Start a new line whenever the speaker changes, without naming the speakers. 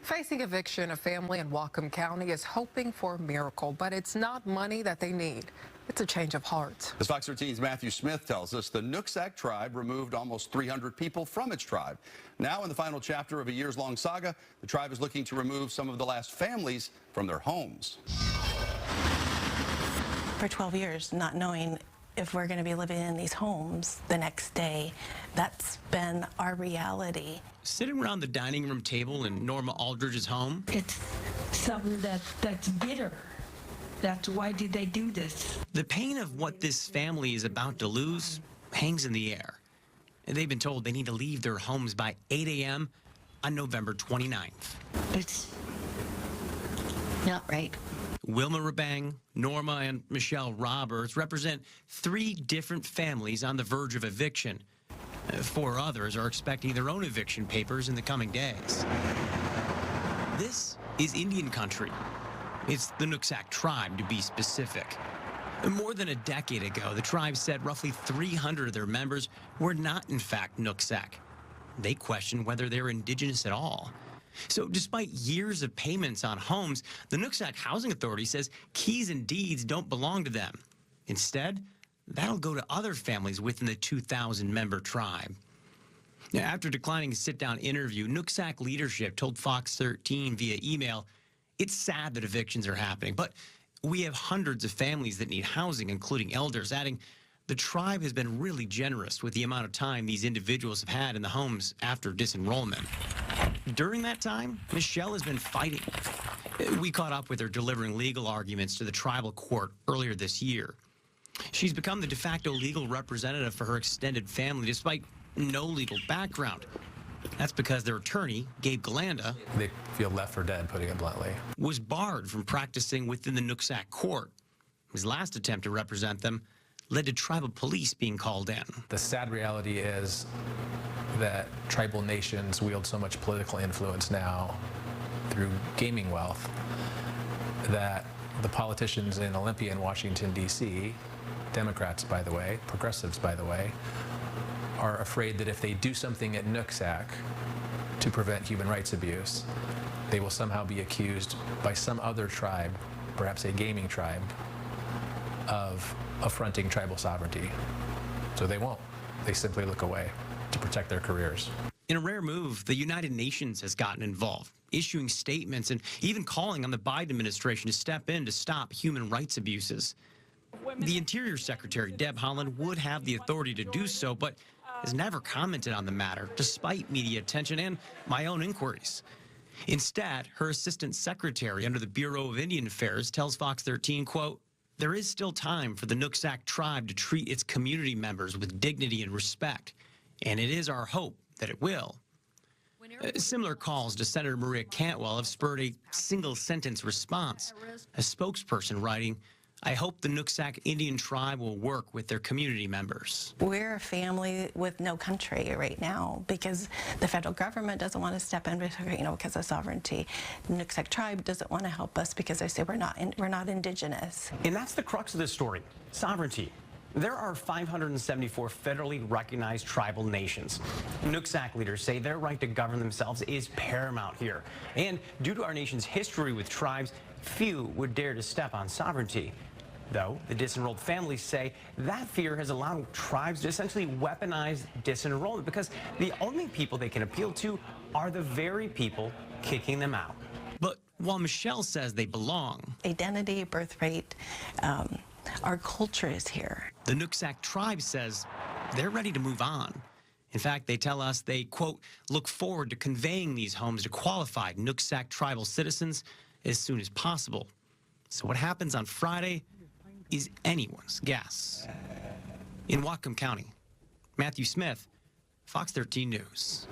Facing eviction, a family in Whatcom County is hoping for a miracle, but it's not money that they need. It's a change of heart.
As Fox 13's Matthew Smith tells us, the Nooksack Tribe removed almost 300 people from its tribe. Now, in the final chapter of a years-long saga, the tribe is looking to remove some of the last families from their homes.
For 12 years, not knowing if we're going to be living in these homes the next day, that's been our reality.
Sitting around the dining room table in Norma Aldridge's home.
It's something that's bitter. That's why did they do this?
The pain of what this family is about to lose hangs in the air. And they've been told they need to leave their homes by 8 a.m. on November 29th.
It's not right.
Wilma Rabang, Norma, and Michelle Roberts represent 3 different families on the verge of eviction. 4 others are expecting their own eviction papers in the coming days. This is Indian country. It's the Nooksack Tribe, to be specific. More than a decade ago, the tribe said roughly 300 of their members were not, in fact, Nooksack. They questioned whether they're indigenous at all. So despite years of payments on homes, the Nooksack Housing Authority says keys and deeds don't belong to them. Instead, that'll go to other families within the 2,000-member tribe. Now, after declining a sit-down interview, Nooksack leadership told Fox 13 via email, "It's sad that evictions are happening, but we have hundreds of families that need housing, including elders," adding, "The tribe has been really generous with the amount of time these individuals have had in the homes after disenrollment." During that time, Michelle has been fighting. We caught up with her delivering legal arguments to the tribal court earlier this year. She's become the de facto legal representative for her extended family despite no legal background. That's because their attorney, Gabe Galanda,
they feel left for dead, putting it bluntly,
was barred from practicing within the Nooksack court. His last attempt to represent them led to tribal police being called in.
The sad reality is that tribal nations wield so much political influence now through gaming wealth that the politicians in Olympia and Washington, D.C., Democrats, by the way, progressives, by the way, are afraid that if they do something at Nooksack to prevent human rights abuse, they will somehow be accused by some other tribe, perhaps a gaming tribe, of affronting tribal sovereignty. So they won't. They simply look away to protect their careers.
In a rare move, the United Nations has gotten involved, issuing statements and even calling on the Biden administration to step in to stop human rights abuses. The Interior Secretary, Deb Haaland, would have the authority to do so, but has never commented on the matter, despite media attention and my own inquiries. Instead, her Assistant Secretary under the Bureau of Indian Affairs tells Fox 13, quote, "There is still time for the Nooksack Tribe to treat its community members with dignity and respect, and it is our hope that it will." Similar calls to Senator Maria Cantwell have spurred a single-sentence response, a spokesperson writing, "I hope the Nooksack Indian Tribe will work with their community members."
We're a family with no country right now because the federal government doesn't want to step in, because of sovereignty. The Nooksack Tribe doesn't want to help us because they say we're not indigenous.
And that's the crux of this story, sovereignty. There are 574 federally recognized tribal nations. Nooksack leaders say their right to govern themselves is paramount here. And due to our nation's history with tribes, few would dare to step on sovereignty. Though the disenrolled families say that fear has allowed tribes to essentially weaponize disenrollment because the only people they can appeal to are the very people kicking them out.
But while Michelle says they belong,
Identity, birthright, our culture is here.
the Nooksack Tribe says they're ready to move on. In fact, they tell us they, quote, "look forward to conveying these homes to qualified Nooksack tribal citizens as soon as possible." So what happens on Friday is anyone's guess. In Whatcom County, Matthew Smith, Fox 13 News.